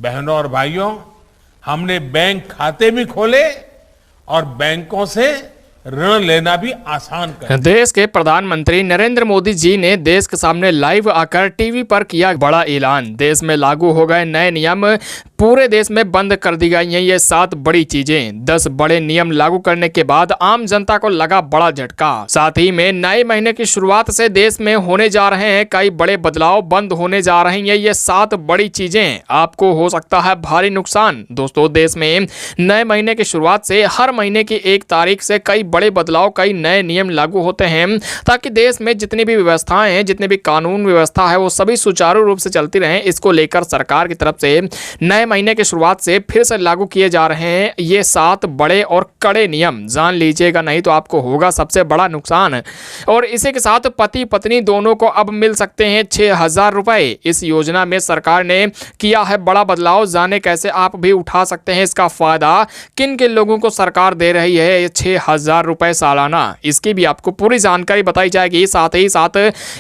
बहनों और भाइयों, हमने बैंक खाते भी खोले और बैंकों से ऋण लेना भी आसान कर। देश के प्रधानमंत्री नरेंद्र मोदी जी ने देश के सामने लाइव आकर टीवी पर किया बड़ा ऐलान। देश में लागू हो गए नए नियम, पूरे देश में बंद कर दी गई हैं ये 7 बड़ी चीजें। 10 बड़े नियम लागू करने के बाद आम जनता को लगा बड़ा झटका। साथ ही में नए महीने की शुरुआत से देश में होने जा रहे हैं कई बड़े बदलाव, बंद होने जा रही हैं ये 7 बड़ी चीजें। आपको हो सकता है भारी नुकसान। दोस्तों, देश में नए महीने की शुरुआत से हर महीने की 1 तारीख से कई बड़े बदलाव, कई नए नियम लागू होते हैं ताकि देश में जितनी भी व्यवस्थाएं हैं, जितने भी कानून व्यवस्था है, वो सभी सुचारू रूप से चलती रहें। इसको लेकर सरकार की तरफ से नए महीने की शुरुआत से फिर से लागू किए जा रहे हैं ये 7 बड़े और कड़े नियम। जान लीजिएगा, नहीं तो आपको होगा सबसे बड़ा नुकसान। और इसी के साथ पति पत्नी दोनों को अब मिल सकते हैं 6,000 रुपए। इस योजना में सरकार ने किया है बड़ा बदलाव। जाने कैसे आप भी उठा सकते हैं इसका फायदा, किन किन लोगों को सरकार दे रही है ये 6,000 रुपए सालाना, इसकी भी आपको पूरी जानकारी बताई जाएगी। साथ ही साथ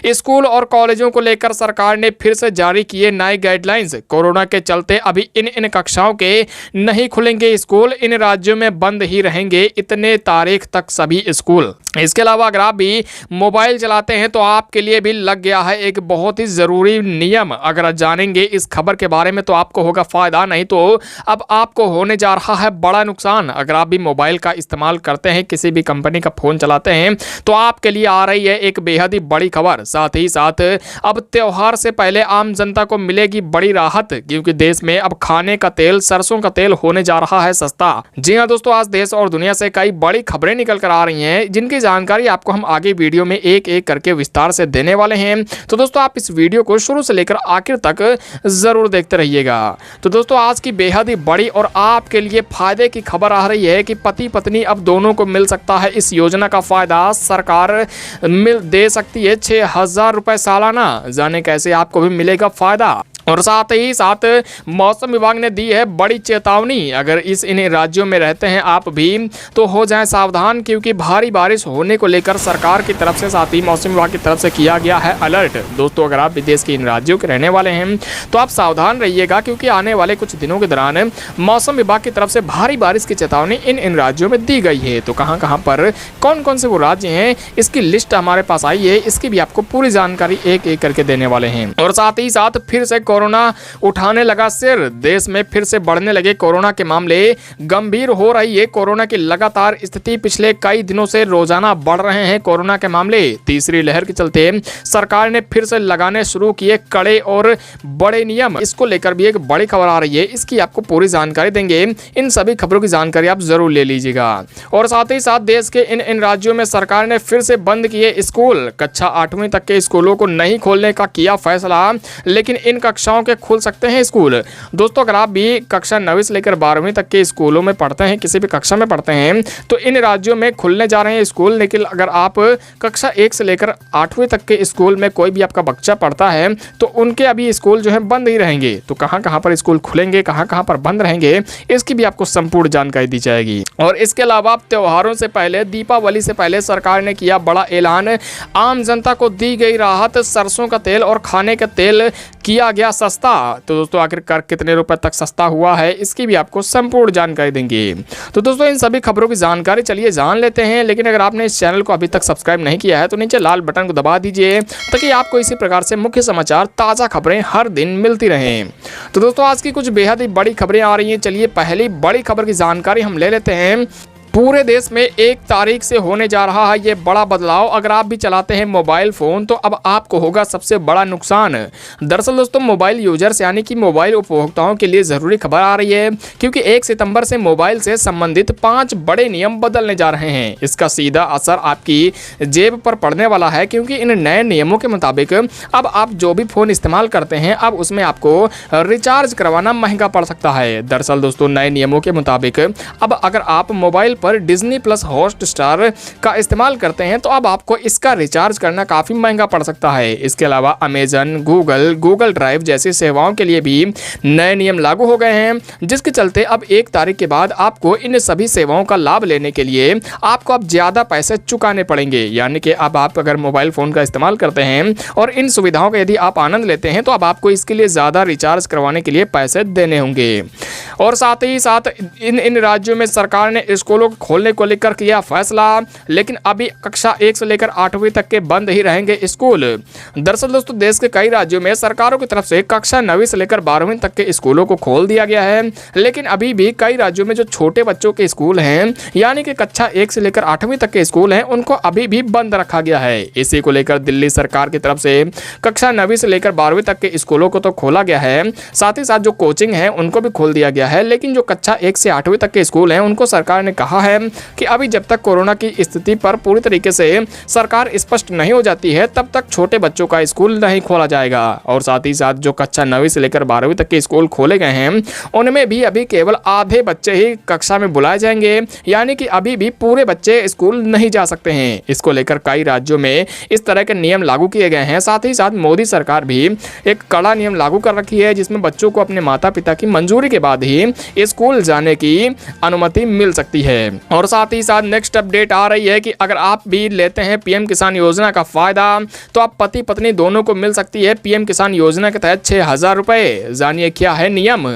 स्कूल और कॉलेजों को लेकर सरकार ने फिर से जारी किए नए गाइडलाइंस। कोरोना के चलते अभी इन कक्षाओं के नहीं खुलेंगे स्कूल, इन राज्यों में बंद ही रहेंगे इतने तारीख तक सभी स्कूल। इसके अलावा अगर आप भी मोबाइल चलाते हैं तो आपके लिए भी लग गया है एक बहुत ही जरूरी नियम। अगर आप जानेंगे इस खबर के बारे में तो आपको होगा फायदा, नहीं तो अब आपको होने जा रहा है बड़ा नुकसान। अगर आप भी मोबाइल का इस्तेमाल करते हैं, किसी भी कंपनी का फोन चलाते हैं, तो आपके लिए आ रही है एक बेहद ही बड़ी खबर। साथ ही साथ अब त्योहार से पहले आम जनता को मिलेगी बड़ी राहत, क्योंकि देश में अब खाने का तेल, सरसों का तेल होने जा रहा है सस्ता। जी हाँ दोस्तों, आज देश और दुनिया से कई बड़ी खबरें निकल कर आ रही हैं, जिनकी जानकारी आपको हम आगे वीडियो में एक एक करके विस्तार से देने वाले हैं। तो दोस्तों, आप इस वीडियो को शुरू से लेकर आखिर तक जरूर देखते रहिएगा। तो दोस्तों, आज की बेहद ही बड़ी और आपके लिए फायदे की खबर आ रही है कि पति पत्नी अब दोनों को मिल सकता है इस योजना का फायदा। सरकार दे सकती है 6,000 रुपए सालाना। जाने कैसे आपको भी मिलेगा फायदा। और साथ ही साथ मौसम विभाग ने दी है बड़ी चेतावनी। अगर इन राज्यों में रहते हैं आप भी तो हो जाएं सावधान, क्योंकि भारी बारिश होने को लेकर सरकार की तरफ से, साथ ही मौसम विभाग की तरफ से किया गया है अलर्ट। दोस्तों, अगर आप विदेश के इन राज्यों के रहने वाले हैं तो आप सावधान रहिएगा, क्योंकि आने वाले कुछ दिनों के दौरान मौसम विभाग की तरफ से भारी बारिश की चेतावनी इन राज्यों में दी गई है। तो कहाँ पर कौन कौन से वो राज्य हैं, इसकी लिस्ट हमारे पास आई है, इसकी भी आपको पूरी जानकारी एक एक करके देने वाले हैं। और साथ ही साथ फिर से कोरोना उठाने लगा सिर। देश में फिर से बढ़ने लगे कोरोना के मामले, गंभीर हो रही है कोरोना की लगातार स्थिति। पिछले कई दिनों से रोजाना बढ़ रहे हैं कोरोना के मामले। तीसरी लहर के चलते सरकार ने फिर से लगाने शुरू किए कड़े और बड़े नियम। इसको लेकर भी एक बड़ी खबर आ रही है, इसकी आपको पूरी जानकारी देंगे। इन सभी खबरों की जानकारी आप जरूर ले लीजिएगा। और साथ ही साथ देश के इन राज्यों में सरकार ने फिर से बंद किए स्कूल। कक्षा 8वीं तक के स्कूलों को नहीं खोलने का किया फैसला, लेकिन इन कक्षाओं के खुल सकते हैं स्कूल। दोस्तों, अगर आप भी कक्षा 9वीं से लेकर 12वीं तक के स्कूलों में पढ़ते हैं, किसी भी कक्षा में पढ़ते हैं, तो इन राज्यों में खुलने जा रहे हैं स्कूल। लेकिन अगर आप कक्षा 1 से लेकर 8वीं तक के स्कूल में कोई भी आपका बच्चा पढ़ता है तो उनके अभी स्कूल जो है बंद ही रहेंगे। तो कहाँ पर स्कूल खुलेंगे, कहाँ पर बंद रहेंगे, इसकी भी आपको संपूर्ण जानकारी दी जाएगी। और इसके अलावा त्योहारों से पहले, दीपावली से पहले सरकार ने किया बड़ा ऐलान। आम जनता को दी गई राहत। सरसों का तेल और खाने का तेल किया गया सस्ता। तो दोस्तों, आखिरकार कितने रुपए तक सस्ता हुआ है, इसकी भी आपको संपूर्ण जानकारी देंगे। तो दोस्तों, इन सभी खबरों की जानकारी चलिए जान लेते हैं। लेकिन अगर आपने इस चैनल को अभी तक सब्सक्राइब नहीं किया है तो नीचे लाल बटन को दबा दीजिए, ताकि आपको इसी प्रकार से मुख्य समाचार, ताज़ा खबरें हर दिन मिलती रहें। तो दोस्तों, आज की कुछ बेहद ही बड़ी खबरें आ रही हैं। चलिए पहली बड़ी खबर की जानकारी हम ले लेते हैं। पूरे देश में 1 तारीख से होने जा रहा है ये बड़ा बदलाव। अगर आप भी चलाते हैं मोबाइल फ़ोन तो अब आपको होगा सबसे बड़ा नुकसान। दरअसल दोस्तों, मोबाइल यूजर्स यानी कि मोबाइल उपभोक्ताओं के लिए ज़रूरी खबर आ रही है, क्योंकि 1 सितंबर से मोबाइल से संबंधित 5 बड़े नियम बदलने जा रहे हैं। इसका सीधा असर आपकी जेब पर पड़ने वाला है, क्योंकि इन नए नियमों के मुताबिक अब आप जो भी फ़ोन इस्तेमाल करते हैं, अब उसमें आपको रिचार्ज करवाना महंगा पड़ सकता है। दरअसल दोस्तों, नए नियमों के मुताबिक अब अगर आप मोबाइल पर डिज्नी प्लस हॉटस्टार का इस्तेमाल करते हैं तो अब आपको इसका रिचार्ज करना काफ़ी महंगा पड़ सकता है। इसके अलावा अमेजन, गूगल ड्राइव जैसी सेवाओं के लिए भी नए नियम लागू हो गए हैं, जिसके चलते अब 1 तारीख के बाद आपको इन सभी सेवाओं का लाभ लेने के लिए आपको अब ज़्यादा पैसे चुकाने पड़ेंगे। यानी कि अब आप अगर मोबाइल फ़ोन का इस्तेमाल करते हैं और इन सुविधाओं का यदि आप आनंद लेते हैं तो अब आपको इसके लिए ज़्यादा रिचार्ज करवाने के लिए पैसे देने होंगे। और साथ ही साथ इन राज्यों में सरकार ने स्कूलों को खोलने को लेकर किया फैसला, लेकिन अभी कक्षा 1 से लेकर 8वीं तक के बंद ही रहेंगे स्कूल। दरअसल दोस्तों, देश के कई राज्यों में सरकारों की तरफ से कक्षा 9वीं से लेकर 12वीं तक के स्कूलों को खोल दिया गया है, लेकिन अभी भी कई राज्यों में जो छोटे बच्चों के स्कूल हैं, यानी कि कक्षा 1 से लेकर 8वीं तक के स्कूल हैं, उनको अभी भी बंद रखा गया है। इसी को लेकर दिल्ली सरकार की तरफ से कक्षा 9वीं से लेकर 12वीं तक के स्कूलों को तो खोला गया है, साथ ही साथ जो कोचिंग है उनको भी खोल दिया गया है, लेकिन जो कक्षा 1 से 8वीं तक के स्कूल हैं उनको सरकार ने कहा है कि अभी जब तक कोरोना की स्थिति पर पूरी तरीके से सरकार स्पष्ट नहीं हो जाती है तब तक छोटे बच्चों का स्कूल नहीं खोला जाएगा। और साथ ही साथ जो कक्षा 9वीं से लेकर 12वीं तक के स्कूल खोले गए हैं उनमें भी अभी केवल आधे बच्चे ही कक्षा में बुलाए जाएंगे, यानी कि अभी भी पूरे बच्चे स्कूल नहीं जा सकते हैं। इसको लेकर कई राज्यों में इस तरह के नियम लागू किए गए हैं। साथ ही साथ मोदी सरकार भी एक कड़ा नियम लागू कर रखी है, जिसमें बच्चों को अपने माता पिता की मंजूरी के बाद ही स्कूल जाने की अनुमति मिल सकती है। और साथ ही साथ नेक्स्ट अपडेट आ रही है कि अगर आप भी लेते हैं पीएम किसान योजना का फायदा तो आप पति पत्नी दोनों को मिल सकती है पीएम किसान योजना के तहत 6,000 रुपए। जानिए क्या है नियम।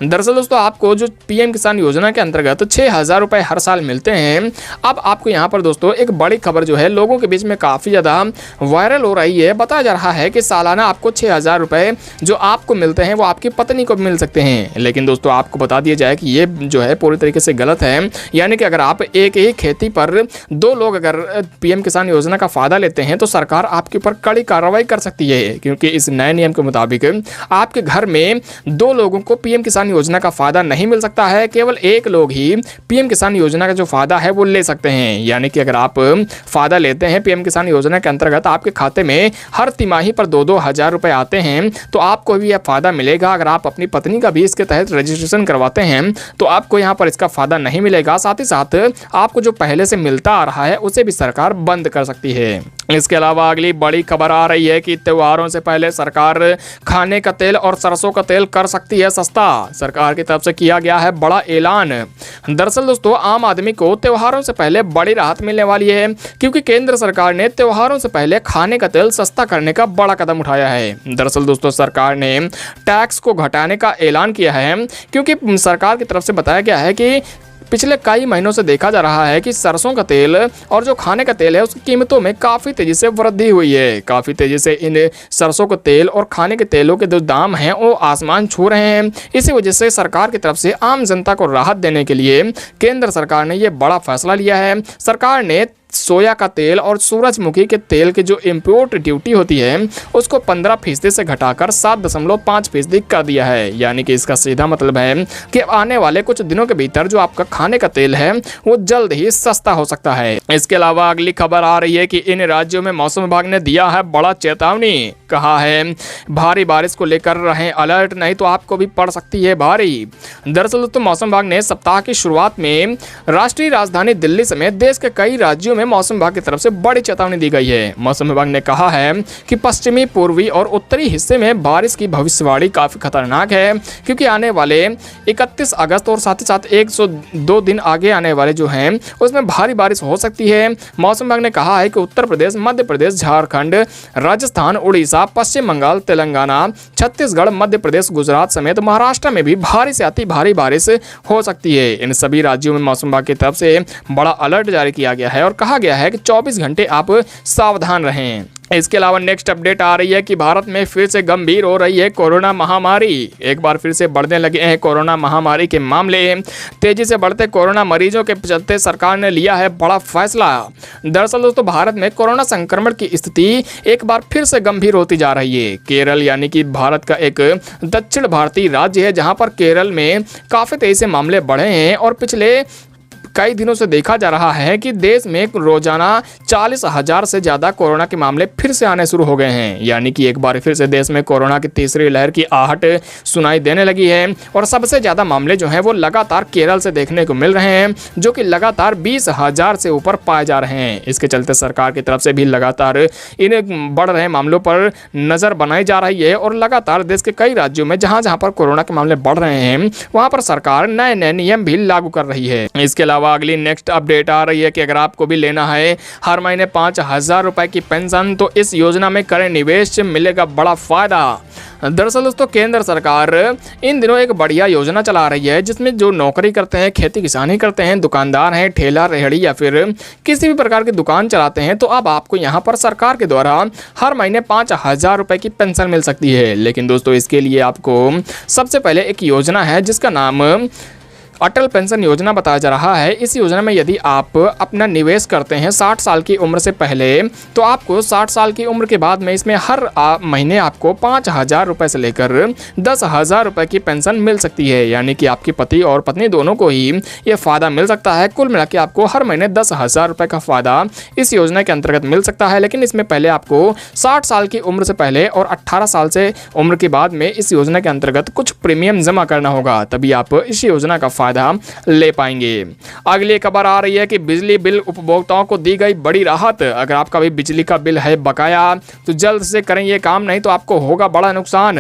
दरअसल दोस्तों, आपको जो पीएम किसान योजना के अंतर्गत 6,000 रुपए हर साल मिलते हैं। अब आपको यहाँ पर दोस्तों एक बड़ी खबर जो है लोगों के बीच में काफी ज्यादा वायरल हो रही है। बताया जा रहा है कि सालाना आपको 6,000 रुपए जो आपको मिलते हैं वो आपकी पत्नी को मिल सकते हैं। लेकिन दोस्तों, आपको बता दिया जाए कि ये जो है पूरी तरीके से गलत है। यानी कि अगर आप एक ही खेती पर 2 लोग अगर पीएम किसान योजना का फायदा लेते हैं तो सरकार आपके ऊपर कड़ी कार्रवाई कर सकती है, क्योंकि इस नए नियम के मुताबिक आपके घर में 2 लोगों को पीएम किसान योजना का फायदा नहीं मिल सकता है। केवल 1 लोग ही पीएम किसान योजना का जो फायदा है वो ले सकते हैं। यानी कि अगर आप फायदा लेते हैं पीएम किसान योजना के अंतर्गत आपके खाते में हर तिमाही पर 2-2 हज़ार रुपए आते हैं तो आपको भी यह फायदा मिलेगा। अगर आप अपनी पत्नी का भी इसके तहत रजिस्ट्रेशन करवाते हैं तो आपको यहाँ पर इसका फायदा नहीं मिलेगा। साथ ही साथ आपको जो पहले से मिलता आ रहा है उसे भी सरकार बंद कर सकती है। इसके अलावा अगली बड़ी खबर आ रही है कि त्योहारों से पहले सरकार खाने का तेल और सरसों का तेल कर सकती है सस्ता। सरकार की तरफ से किया गया है बड़ा ऐलान। दरअसल दोस्तों, आम आदमी को त्योहारों से पहले बड़ी राहत मिलने वाली है, क्योंकि केंद्र सरकार ने त्योहारों से पहले खाने का तेल सस्ता करने का बड़ा कदम उठाया है। दरअसल दोस्तों, सरकार ने टैक्स को घटाने का ऐलान किया है, क्योंकि सरकार की तरफ से बताया गया है कि पिछले कई महीनों से देखा जा रहा है कि सरसों का तेल और जो खाने का तेल है उसकी कीमतों में काफ़ी तेज़ी से वृद्धि हुई है। काफ़ी तेज़ी से इन सरसों का तेल और खाने के तेलों के जो दाम हैं वो आसमान छू रहे हैं। इसी वजह से सरकार की तरफ से आम जनता को राहत देने के लिए केंद्र सरकार ने ये बड़ा फैसला लिया है। सरकार ने सोया का तेल और सूरजमुखी के तेल की जो इम्पोर्ट ड्यूटी होती है उसको 15% से घटाकर 7.5% कर दिया है। यानी कि इसका सीधा मतलब है कि आने वाले कुछ दिनों के भीतर जो आपका खाने का तेल है वो जल्द ही सस्ता हो सकता है। इसके अलावा अगली खबर आ रही है कि इन राज्यों में मौसम विभाग ने दिया है बड़ा चेतावनी। कहा है भारी बारिश को लेकर रहें अलर्ट, नहीं तो आपको भी पड़ सकती है भारी। दरअसल तो मौसम विभाग ने सप्ताह की शुरुआत में राष्ट्रीय राजधानी दिल्ली समेत देश के कई राज्यों में मौसम विभाग की तरफ से बड़ी चेतावनी दी गई है। मौसम विभाग ने कहा है कि पश्चिमी, पूर्वी और उत्तरी हिस्से में बारिश की भविष्यवाणी काफी खतरनाक है, क्योंकि आने वाले 31 अगस्त और साथ ही साथ 102 दिन आगे आने वाले जो हैं उसमें भारी बारिश हो सकती है। मौसम विभाग ने कहा है कि उत्तर प्रदेश, मध्य प्रदेश, झारखंड, राजस्थान, उड़ीसा, पश्चिम बंगाल, तेलंगाना, छत्तीसगढ़, मध्य प्रदेश, गुजरात समेत महाराष्ट्र में भी भारी से अति भारी बारिश हो सकती है। इन सभी राज्यों में मौसम विभाग की तरफ से बड़ा अलर्ट जारी किया गया है और कहा गया है कि 24 घंटे आप सावधान रहें। इसके अलावा नेक्स्ट अपडेट आ रही है कि भारत में फिर से गंभीर हो रही है कोरोना महामारी। एक बार फिर से बढ़ने लगे हैं कोरोना महामारी के मामले। तेजी से बढ़ते कोरोना मरीजों के चलते सरकार ने लिया है बड़ा फैसला। दरअसल दोस्तों, भारत में कोरोना संक्रमण की स्थिति एक बार फिर से गंभीर होती जा रही है। केरल यानी कि भारत का एक दक्षिण भारतीय राज्य है, जहां पर केरल में काफी तेजी से मामले बढ़े हैं और पिछले कई दिनों से देखा जा रहा है कि देश में रोजाना 40,000 से ज्यादा कोरोना के मामले फिर से आने शुरू हो गए हैं। यानी कि एक बार फिर से देश में कोरोना की तीसरी लहर की आहट सुनाई देने लगी है और सबसे ज्यादा मामले जो हैं वो लगातार केरल से देखने को मिल रहे हैं, जो कि लगातार 20,000 से ऊपर पाए जा रहे हैं। इसके चलते सरकार की तरफ से भी लगातार इन बढ़ रहे मामलों पर नजर बनाई जा रही है और लगातार देश के कई राज्यों में जहां जहां पर कोरोना के मामले बढ़ रहे हैं वहां पर सरकार नए नए नियम भी लागू कर रही है। इसके अलावा अगली नेक्स्ट अपडेट आ रही है कि अगर आपको भी लेना है हर महीने 5,000 रुपए की पेंशन तो इस योजना में करें निवेश, मिलेगा बड़ा फायदा। दरअसल दोस्तों केंद्र सरकार इन दिनों एक बढ़िया योजना चला रही है जिसमें जो नौकरी करते हैं, खेती किसानी करते हैं, दुकानदार हैं, ठेला रेहड़ी या फिर किसी भी प्रकार की दुकान चलाते हैं, तो अब आपको यहाँ पर सरकार के द्वारा हर महीने 5,000 रुपए की पेंशन मिल सकती है। लेकिन दोस्तों इसके लिए आपको सबसे पहले एक योजना है जिसका नाम अटल पेंशन योजना बताया जा रहा है। इस योजना में यदि आप अपना निवेश करते हैं 60 साल की उम्र से पहले तो आपको 60 साल की उम्र के बाद में इसमें हर महीने आपको 5,000 रुपये से लेकर 10,000 रुपये की पेंशन मिल सकती है। यानी कि आपके पति और पत्नी दोनों को ही ये फ़ायदा मिल सकता है। कुल मिला के आपको हर महीने 10,000 रुपये का फ़ायदा इस योजना के अंतर्गत मिल सकता है। लेकिन इसमें पहले आपको 60 साल की उम्र से पहले और 18 साल से उम्र के बाद में इस योजना के अंतर्गत कुछ प्रीमियम जमा करना होगा, तभी आप इस योजना का ले पाएंगे। अगली खबर आ रही है कि बिजली बिल उपभोक्ताओं को दी गई बड़ी राहत। अगर आपका भी बिजली का बिल है बकाया तो जल्द से करें ये काम, नहीं तो आपको होगा बड़ा नुकसान।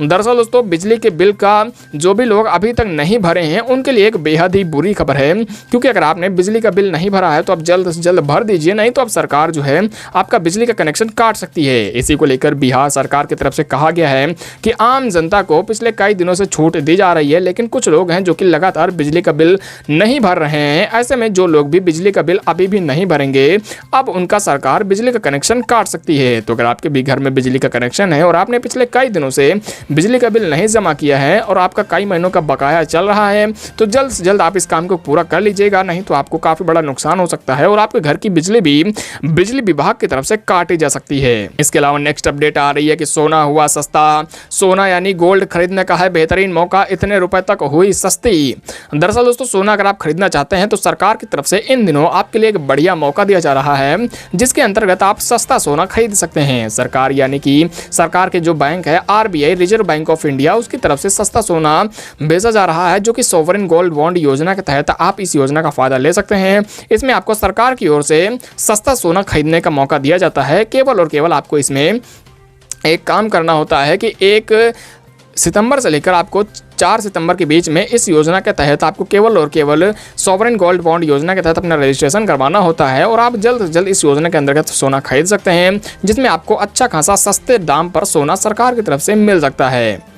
दरअसल दोस्तों बिजली के बिल का जो भी लोग अभी तक नहीं भरे हैं उनके लिए एक बेहद ही बुरी खबर है, क्योंकि अगर आपने बिजली का बिल नहीं भरा है तो आप जल्द से जल्द भर दीजिए, नहीं तो अब सरकार जो है आपका बिजली का कनेक्शन काट सकती है। इसी को लेकर बिहार सरकार की तरफ से कहा गया है कि आम जनता को पिछले कई दिनों से छूट दी जा रही है, लेकिन कुछ लोग हैं जो कि लगातार बिजली का बिल नहीं भर रहे हैं। ऐसे में जो लोग भी बिजली का बिल अभी भी नहीं भरेंगे अब उनका सरकार बिजली का कनेक्शन काट सकती है। तो अगर आपके भी घर में बिजली का कनेक्शन है और आपने पिछले कई दिनों से बिजली का बिल नहीं जमा किया है और आपका कई महीनों का बकाया चल रहा है तो जल्द से जल्द आप इस काम को पूरा कर लीजिएगा, नहीं तो आपको काफी बड़ा नुकसान हो सकता है और आपके घर की बिजली भी बिजली विभाग की तरफ से काटी जा सकती है। इसके अलावा नेक्स्ट अपडेट आ रही है कि सोना हुआ सस्ता। सोना यानी गोल्ड खरीदने का है बेहतरीन मौका, इतने रुपए तक हुई सस्ती। दरअसल दोस्तों सोना अगर आप खरीदना चाहते हैं तो सरकार की तरफ से इन दिनों आपके लिए एक बढ़िया मौका दिया जा रहा है जिसके अंतर्गत आप सस्ता सोना खरीद सकते हैं। सरकार यानी कि सरकार के जो बैंक है RBI reserve bank of India उसकी तरफ से सस्ता सोना बेचा जा रहा है, जो कि सोवरेन गोल्ड बॉन्ड योजना के तहत आप इस योजना का फायदा ले सकते हैं। इसमें आपको सरकार की ओर से सस्ता सोना खरीदने का मौका दिया जाता है। केवल और केवल आपको इसमें एक काम करना होता है कि 1 सितंबर से लेकर आपको 4 सितंबर के बीच में इस योजना के तहत आपको केवल और केवल सॉवरेन गोल्ड बॉन्ड योजना के तहत अपना रजिस्ट्रेशन करवाना होता है और आप जल्द से जल्द इस योजना के अंतर्गत सोना खरीद सकते हैं, जिसमें आपको अच्छा खासा सस्ते दाम पर सोना सरकार की तरफ से मिल सकता है।